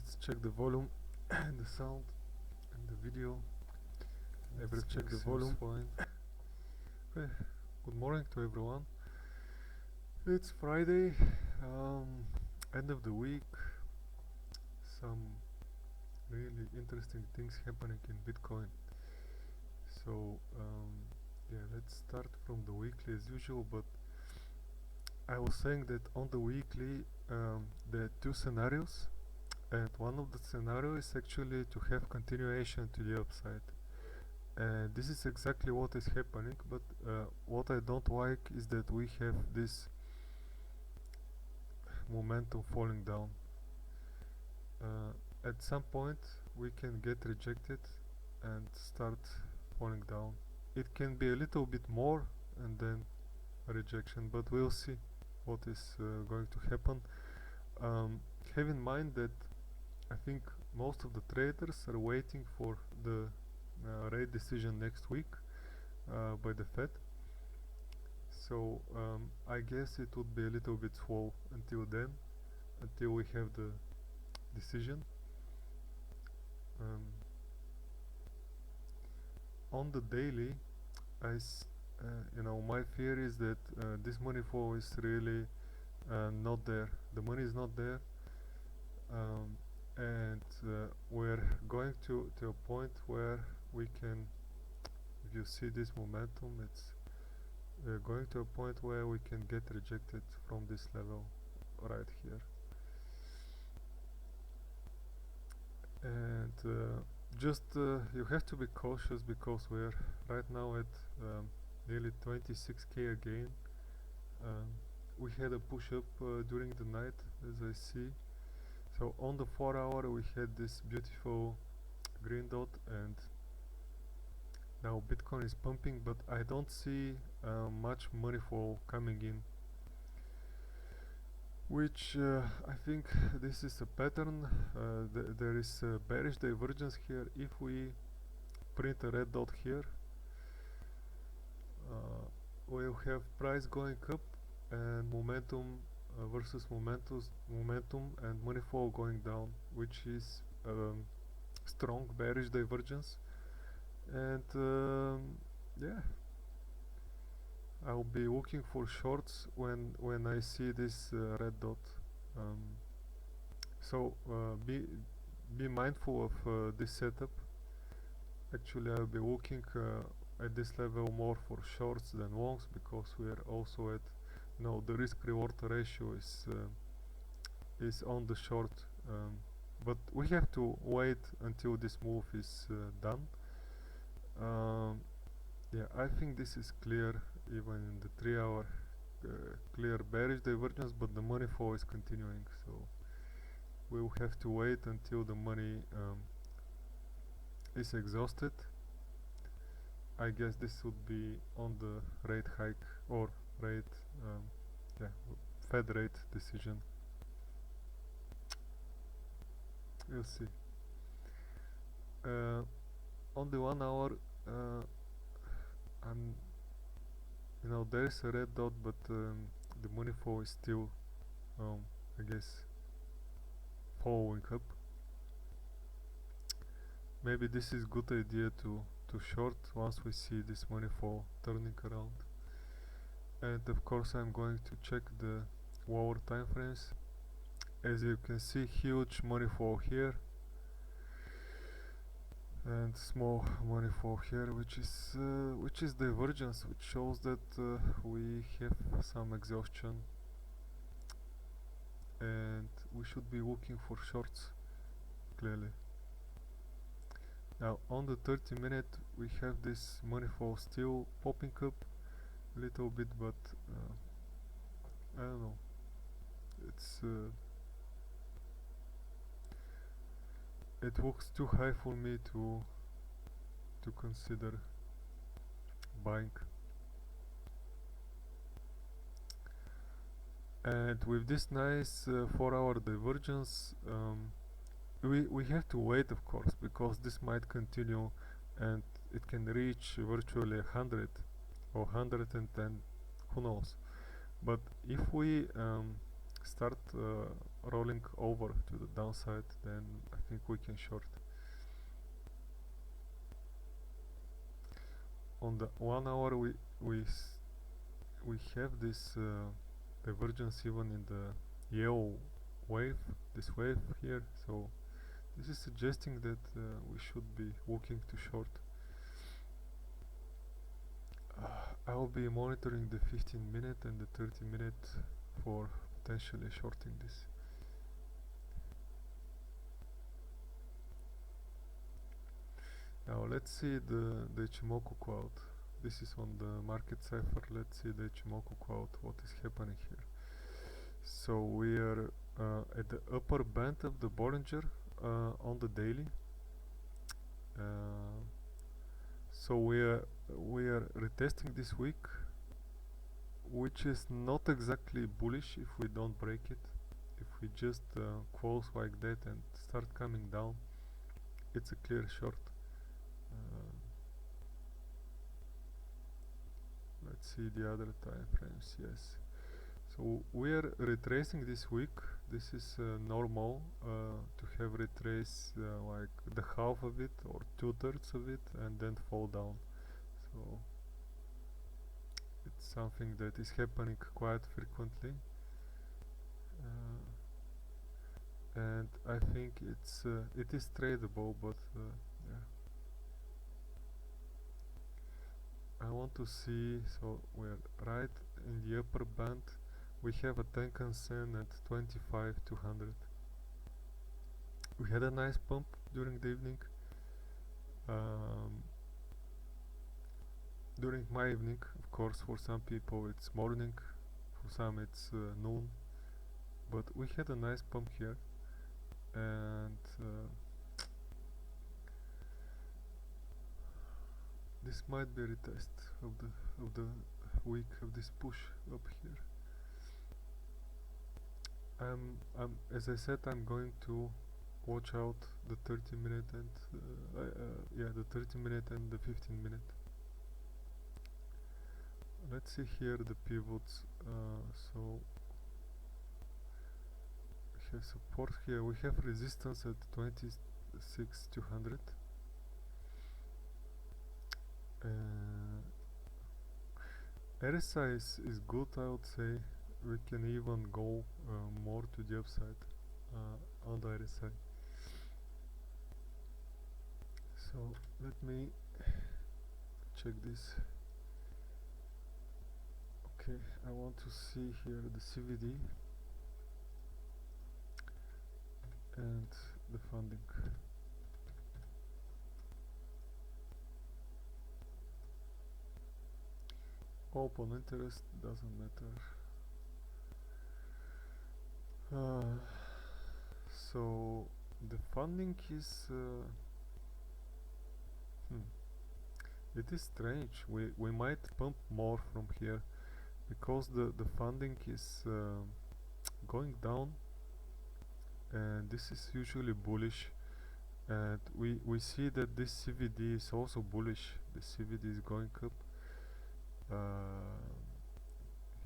Let's check the volume and the sound and the video. Let's check the volume. Fine. Okay. Good morning to everyone. It's Friday, end of the week. Some really interesting things happening in Bitcoin. So yeah, let's start from the weekly as usual. But I was saying that on the weekly there are two scenarios, and one of the scenarios is actually to have continuation to the upside. And this is exactly what is happening, but what I don't like is that we have this momentum falling down. At some point we can get rejected and start falling down. It can be a little bit more and then a rejection, but we'll see what is going to happen. Have in mind that I think most of the traders are waiting for the rate decision next week by the Fed. So I guess it would be a little bit slow until then, until we have the decision. On the daily, my fear is that this money flow is really not there. The money is not there, and we're going to a point where we can, if you see this momentum, it's going to a point where we can get rejected from this level right here. And you have to be cautious, because we're right now at nearly 26k again. We had a push-up during the night, as I see. So on the 4 hour we had this beautiful green dot, and now Bitcoin is pumping, but I don't see much money flow coming in, which I think this is a pattern. There is a bearish divergence here. If we print a red dot here, we'll have price going up and momentum versus momentum and money flow going down, which is strong bearish divergence. And yeah, I'll be looking for shorts when I see this red dot. So be mindful of this setup. Actually, I'll be looking at this level more for shorts than longs, because we are also at the risk reward ratio is on the short, but we have to wait until this move is done. Yeah, I think this is clear even in the 3 hour, clear bearish divergence, but the money flow is continuing, so we will have to wait until the money is exhausted. I guess this would be on the rate hike or rate Fed rate decision. We'll see. On the 1 hour, there is a red dot, but the money flow is still I guess following up. Maybe this is good idea to short once we see this money flow turning around. And of course I'm going to check the lower time frames. As you can see, huge money flow here and small money flow here, which is divergence, which shows that we have some exhaustion, and we should be looking for shorts clearly. Now on the 30-minute we have this money flow still popping up a little bit, but I don't know, it's it looks too high for me to consider buying. And with this nice 4 hour divergence, we have to wait, of course, because this might continue and it can reach virtually 100 or 110, who knows. But if we start rolling over to the downside, then I think we can short. On the 1 hour we have this divergence even in the yellow wave, this wave here, so this is suggesting that we should be looking to short. I will be monitoring the 15-minute and the 30-minute for potentially shorting this. Now let's see the Ichimoku cloud. This is on the market cipher. Let's see the Ichimoku cloud, what is happening here. So we are at the upper band of the Bollinger on the daily. So we are retesting this week, which is not exactly bullish if we don't break it. If we just close like that and start coming down, it's a clear short. Let's see the other time frames. Yes, so we are retracing this week. This is normal to have retrace like the half of it or 2/3 of it and then fall down. So it's something that is happening quite frequently, and I think it is tradable, but yeah. I want to see, so we're right in the upper band. We have a Tenkan Sen at 25,200. We had a nice pump during the evening. During my evening, of course, for some people it's morning, for some it's noon, but we had a nice pump here, and this might be a retest of the week of this push up here. As I said, I'm going to watch out the 30-minute and the 30-minute and the 15-minute. Let's see here the pivots. So we have support here. We have resistance at 26,200. RSI is good, I would say. We can even go more to the upside on the RSI. So let me check this. Okay, I want to see here the CVD and the funding. Open interest doesn't matter. So the funding is it is strange. We might pump more from here because the funding is going down, and this is usually bullish, and we see that this CVD is also bullish. The CVD is going up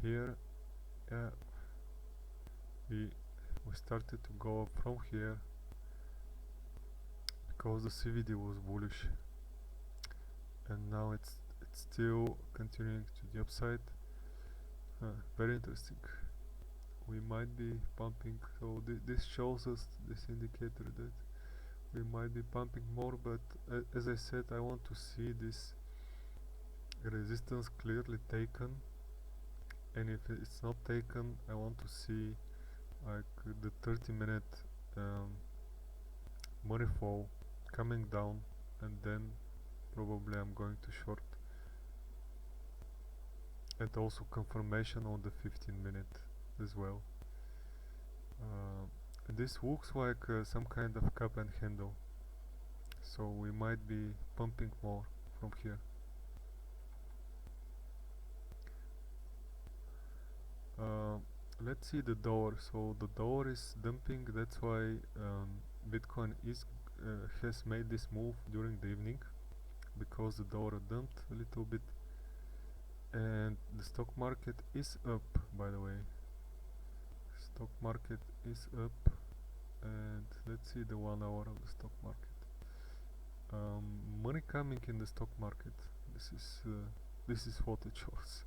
here. We started to go up from here because the CVD was bullish, and now it's still continuing to the upside. Very interesting. We might be pumping, so this shows us, this indicator, that we might be pumping more, but as I said, I want to see this resistance clearly taken, and if it's not taken, I want to see like the 30-minute money fall coming down, and then probably I'm going to short, and also confirmation on the 15-minute as well. This looks like some kind of cup and handle, so we might be pumping more from here. Let's see the dollar. So the dollar is dumping. That's why Bitcoin has made this move during the evening, because the dollar dumped a little bit, and the stock market is up. By the way, stock market is up, and let's see the 1 hour of the stock market. Money coming in the stock market. This is what it shows,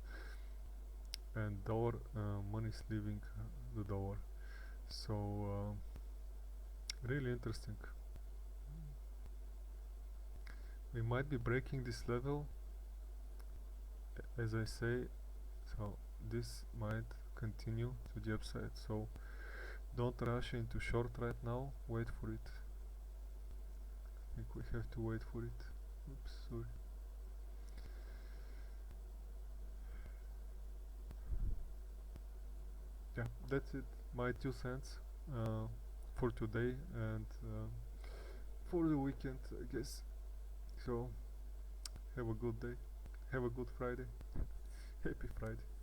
and dollar money is leaving the dollar. So really interesting. We might be breaking this level, as I say. So this might continue to the upside. So don't rush into short right now. Wait for it. I think we have to wait for it. Oops, sorry. Yeah, that's it. My 2 cents for today and for the weekend, I guess. So have a good day. Have a good Friday. Happy Friday.